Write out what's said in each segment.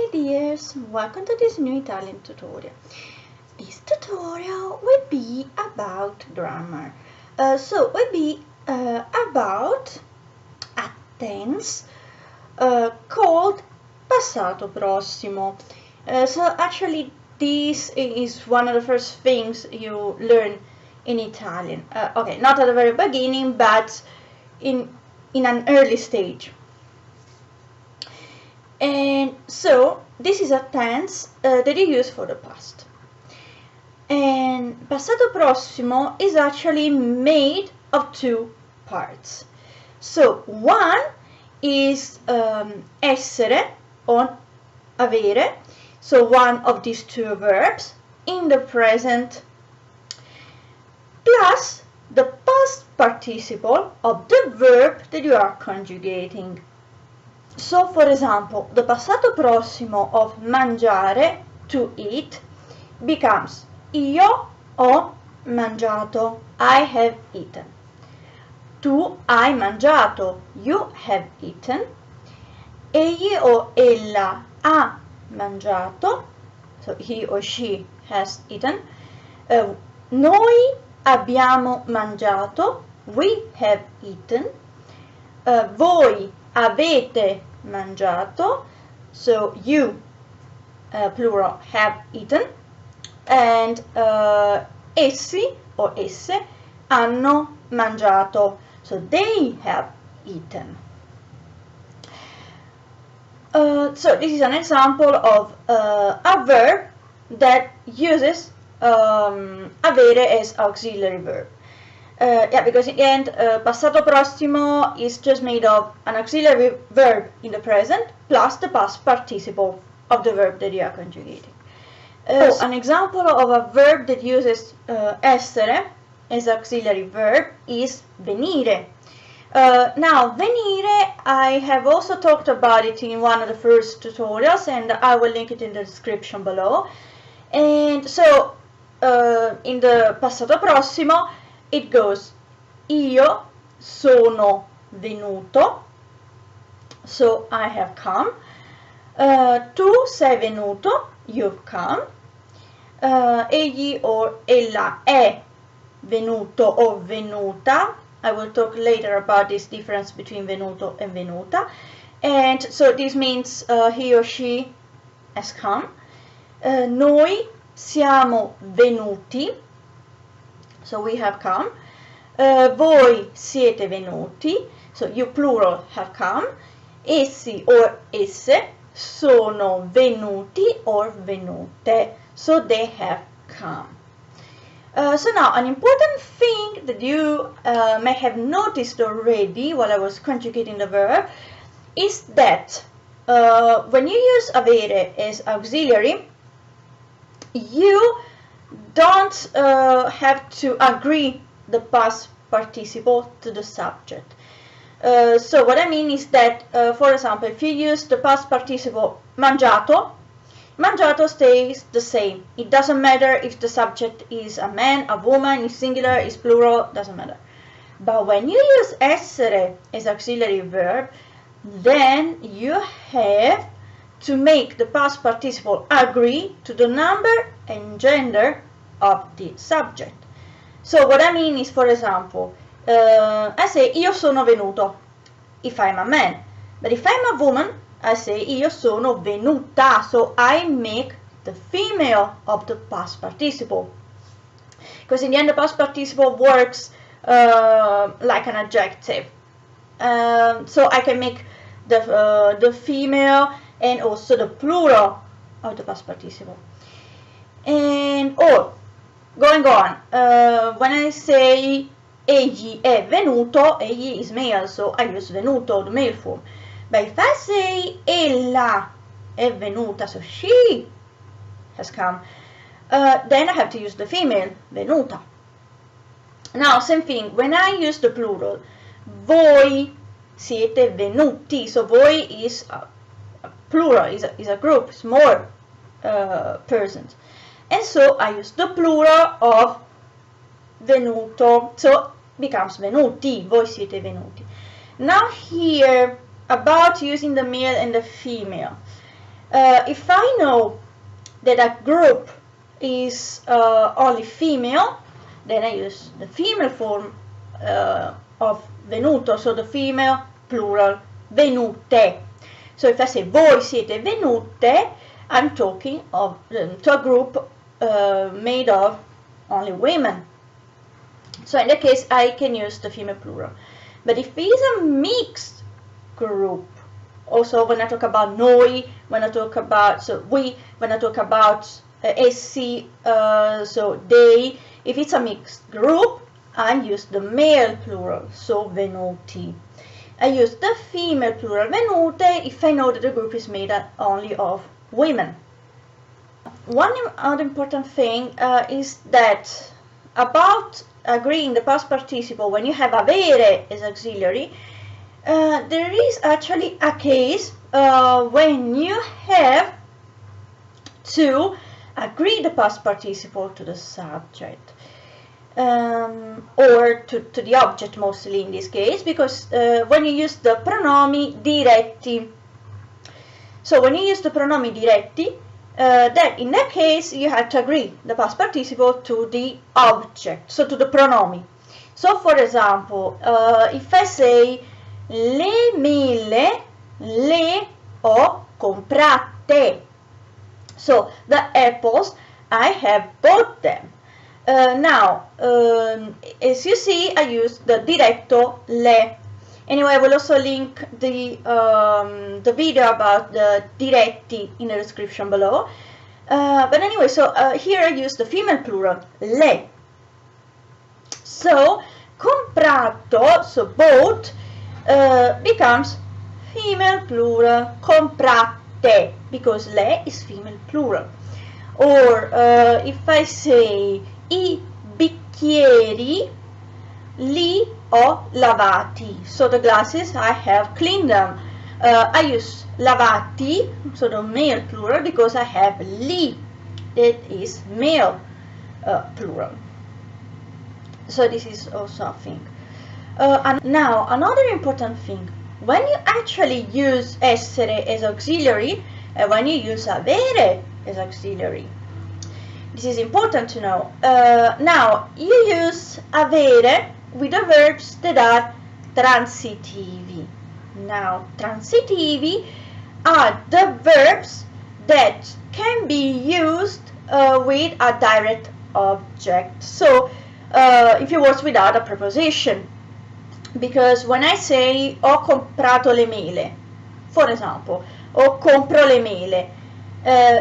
my dears, welcome to this new Italian tutorial. This tutorial will be about grammar. Will be about a tense called Passato Prossimo. Actually this is one of the first things you learn in Italian. Okay, not at the very beginning, but in an early stage. And so this is a tense that you use for the past. And Passato Prossimo is actually made of two parts. So one is essere or avere, so one of these two verbs in the present, plus the past participle of the verb that you are conjugating. So, for example, the passato prossimo of mangiare, to eat, becomes io ho mangiato, I have eaten. Tu hai mangiato, you have eaten. Egli o ella ha mangiato, so he or she has eaten. Noi abbiamo mangiato, we have eaten. Voi avete mangiato, so you, plural, have eaten, and essi or esse hanno mangiato, so they have eaten. So this is an example of a verb that uses avere as auxiliary verb. Because in the end, passato prossimo is just made of an auxiliary verb in the present plus the past participle of the verb that you are conjugating. An example of a verb that uses essere as auxiliary verb is venire. Now, venire, I have also talked about it in one of the first tutorials, and I will link it in the description below. And so, in the passato prossimo, it goes io sono venuto, so I have come. Tu sei venuto, you've come. Egli or ella è venuto or venuta. I will talk later about this difference between venuto and venuta. And so this means he or she has come. Noi siamo venuti, so we have come. Voi siete venuti, so you plural have come. Essi or esse sono venuti or venute, so they have come. So now an important thing that you may have noticed already while I was conjugating the verb is that when you use avere as auxiliary, you don't have to agree the past participle to the subject. So what I mean is that, for example, if you use the past participle mangiato, mangiato stays the same. It doesn't matter if the subject is a man, a woman, is singular, is plural, doesn't matter. But when you use essere as auxiliary verb, then you have to make the past participle agree to the number and gender of the subject. So what I mean is, for example, I say io sono venuto if I'm a man, but if I'm a woman, I say io sono venuta, so I make the female of the past participle. Because in the end, the past participle works like an adjective. So I can make the female and also the plural of the past participle. And going on, when I say egli è venuto, egli is male, so I use venuto, the male form. But if I say ella è venuta, so she has come, then I have to use the female, venuta. Now, same thing, when I use the plural, voi siete venuti, so voi is a plural, is a group, it's more persons. And so I use the plural of venuto, so becomes venuti, voi siete venuti. Now here, about using the male and the female. If I know that a group is only female, then I use the female form of venuto, so the female plural, venute. So if I say voi siete venute, I'm talking of to a group made of only women. So in that case, I can use the female plural. But if it's a mixed group, also when I talk about noi, when I talk about we, when I talk about essi, so they, if it's a mixed group, I use the male plural, so venuti. I use the female plural venute if I know that the group is made only of women. One other important thing is that about agreeing the past participle when you have avere as auxiliary, there is actually a case when you have to agree the past participle to the subject. Or to the object mostly in this case, because when you use the pronomi diretti, so when you use the pronomi diretti, then in that case you have to agree the past participle to the object, so to the pronomi. So for example, if I say le mele le ho comprate, so the apples, I have bought them. Now, as you see, I use the diretto le. Anyway, I will also link the video about the diretti in the description below. But anyway, so here I use the female plural, le. So, comprato, so bought, becomes female plural, comprate, because le is female plural. Or if I say I bicchieri li ho lavati, so the glasses, I have cleaned them. I use lavati, so the male plural, because I have li, that is male plural. So this is also a thing. And now another important thing, when you actually use essere as auxiliary and when you use avere as auxiliary, this is important to know. Now, you use avere with the verbs that are transitivi. Now, transitivi are the verbs that can be used with a direct object. So, if it was without a preposition. Because when I say ho comprato le mele, for example, o compro le mele,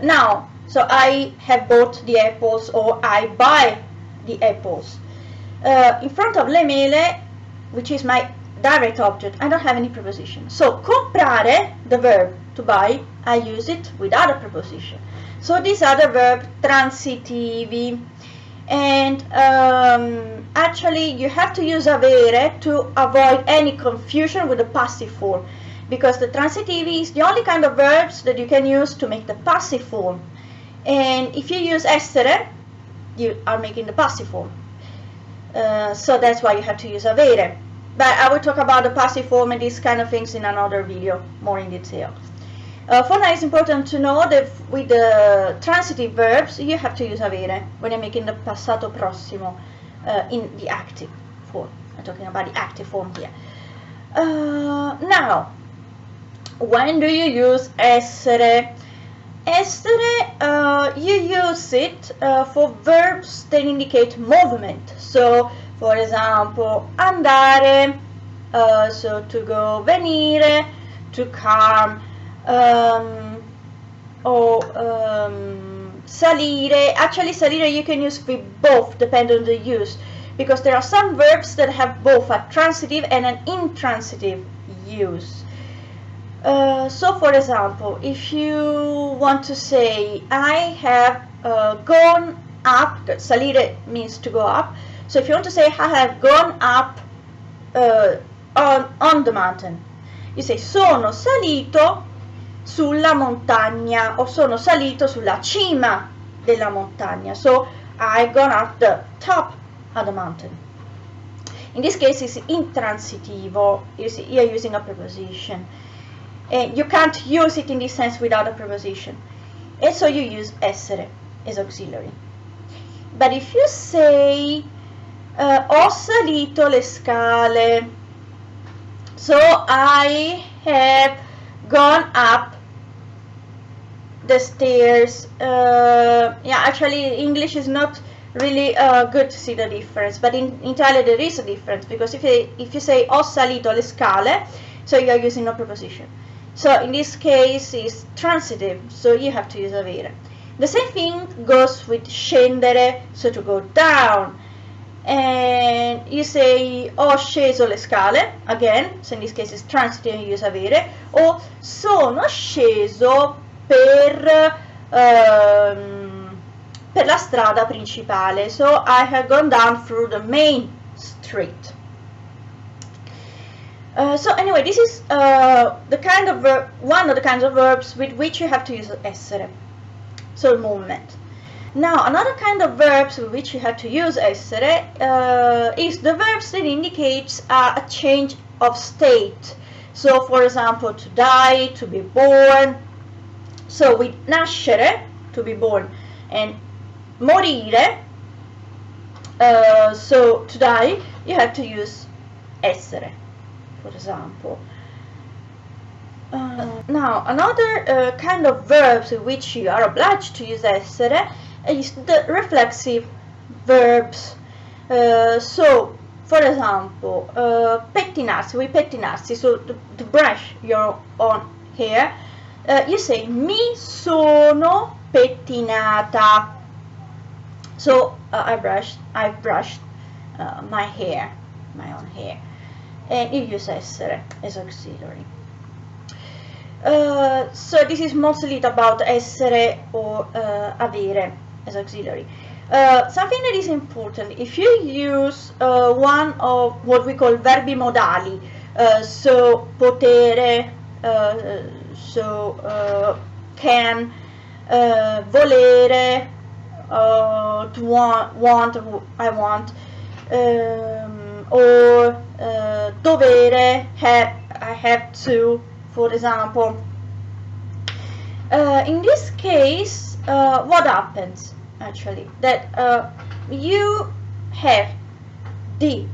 now, so I have bought the apples or I buy the apples. In front of le mele, which is my direct object, I don't have any preposition. So comprare, the verb to buy, I use it without a preposition. So these are the verb transitivi. And actually you have to use avere to avoid any confusion with the passive form, because the transitivi is the only kind of verbs that you can use to make the passive form. And if you use essere, you are making the passive form. So that's why you have to use avere. But I will talk about the passive form and these kind of things in another video, more in detail. For now, it's important to know that with the transitive verbs, you have to use avere when you're making the passato prossimo in the active form. I'm talking about the active form here. Now, when do you use essere? Essere, you use it for verbs that indicate movement. So, for example, andare, so to go, venire, to come, or salire. Actually, salire you can use with both, depending on the use, because there are some verbs that have both a transitive and an intransitive use. So for example, if you want to say I have gone up, salire means to go up, so if you want to say I have gone up on the mountain, you say sono salito sulla montagna, o sono salito sulla cima della montagna, so I've gone up the top of the mountain. In this case it's intransitivo, you're using a preposition. and you can't use it in this sense without a preposition, and so you use essere as auxiliary. But if you say ho salito le scale, so I have gone up the stairs. Yeah, actually English is not really good to see the difference, but in Italian there is a difference, because if you say ho salito le scale, so you are using no preposition. So in this case it's transitive, so you have to use avere. The same thing goes with scendere, so to go down. And you say ho sceso le scale, again, so in this case it's transitive and you use avere, o sono sceso per la strada principale, so I have gone down through the main street. So anyway, this is the kind of one of the kinds of verbs with which you have to use essere, so movement. Now, another kind of verbs with which you have to use essere is the verbs that indicates a change of state. So, for example, to die, to be born. So, with nascere, to be born, and morire, so to die, you have to use essere, for example. Now, another kind of verbs in which you are obliged to use essere is the reflexive verbs. So, for example, pettinarsi, with pettinarsi, so to brush your own hair, you say mi sono pettinata. So I've brushed my hair, my own hair, and you use essere as auxiliary. So this is mostly about essere or avere as auxiliary. Something that is important, if you use one of what we call verbi modali, so potere, so can, volere, to want, I want, or dovere, I have to, for example. In this case, what happens actually? That you have the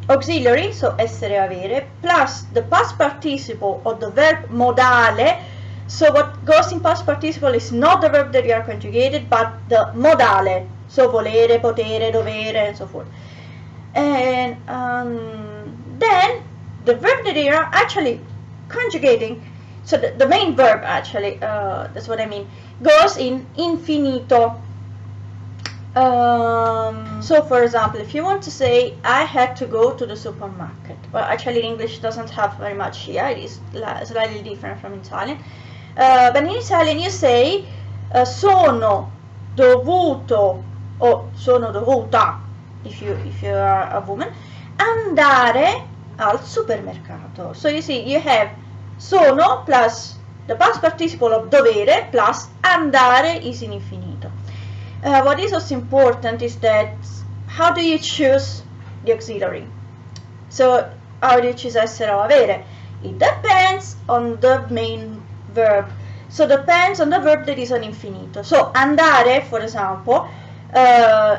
auxiliary, so essere, avere, plus the past participle of the verb modale. So what goes in past participle is not the verb that you are conjugated, but the modale, so volere, potere, dovere, and so forth. And then the verb that you are actually conjugating, so the main verb actually, that's what I mean, goes in infinito. So for example, if you want to say I had to go to the supermarket, well, actually English doesn't have very much here, it is slightly different from Italian, but in Italian you say sono dovuto, or sono dovuta if you are a woman, andare al supermercato. So you see, you have sono plus the past participle of dovere plus andare is in infinito. What is also important is that how do you choose the auxiliary? So how do you choose essere or avere? It depends on the main verb. So depends on the verb that is on infinito. So andare, for example,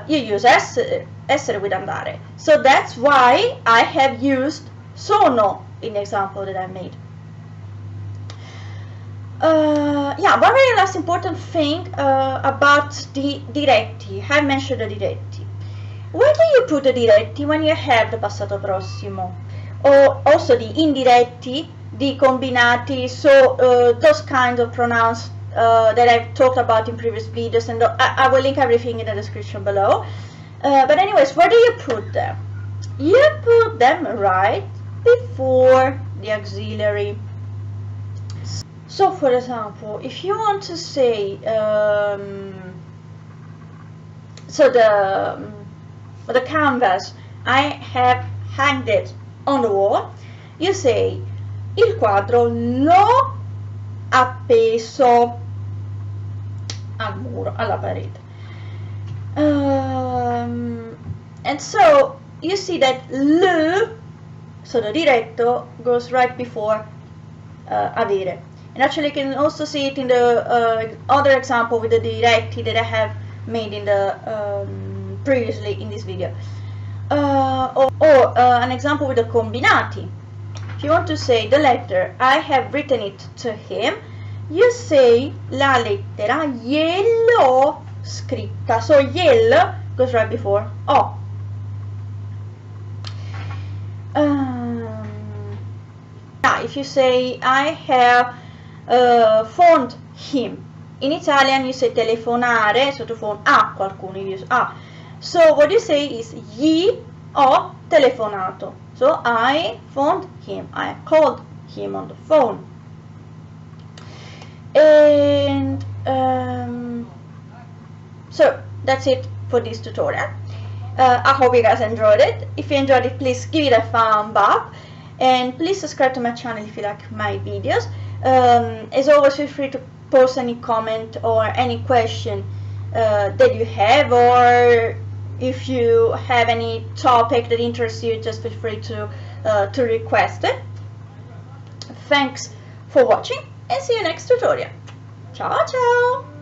you use essere with andare. So that's why I have used sono in the example that I made. Yeah, one very last important thing about the diretti. I mentioned the diretti. Where do you put the diretti when you have the passato prossimo? Or also the indiretti, the combinati, so those kinds of pronouns that I've talked about in previous videos, and I will link everything in the description below. But anyways, where do you put them? You put them right before the auxiliary. So for example, if you want to say, so the canvas, I have hanged it on the wall, you say il quadro l'ho appeso al muro, alla parete. And so you see that le, so the diretto, goes right before avere. And actually you can also see it in the other example with the diretti that I have made in the previously in this video. Or an example with the combinati. If you want to say the letter, I have written it to him, you say la lettera gliel'ho scritta. So gliel goes right before o. If you say I have phoned him, in Italian you say telefonare, so to phone a qualcuno, you use a. So what you say is gli ho telefonato. So I phoned him, I called him on the phone. And so that's it for this tutorial. I hope you guys enjoyed it. If you enjoyed it, please give it a thumb up, and please subscribe to my channel if you like my videos. As always, feel free to post any comment or any question that you have, or if you have any topic that interests you, just feel free to request it. Thanks for watching, and see you next tutorial. Ciao ciao!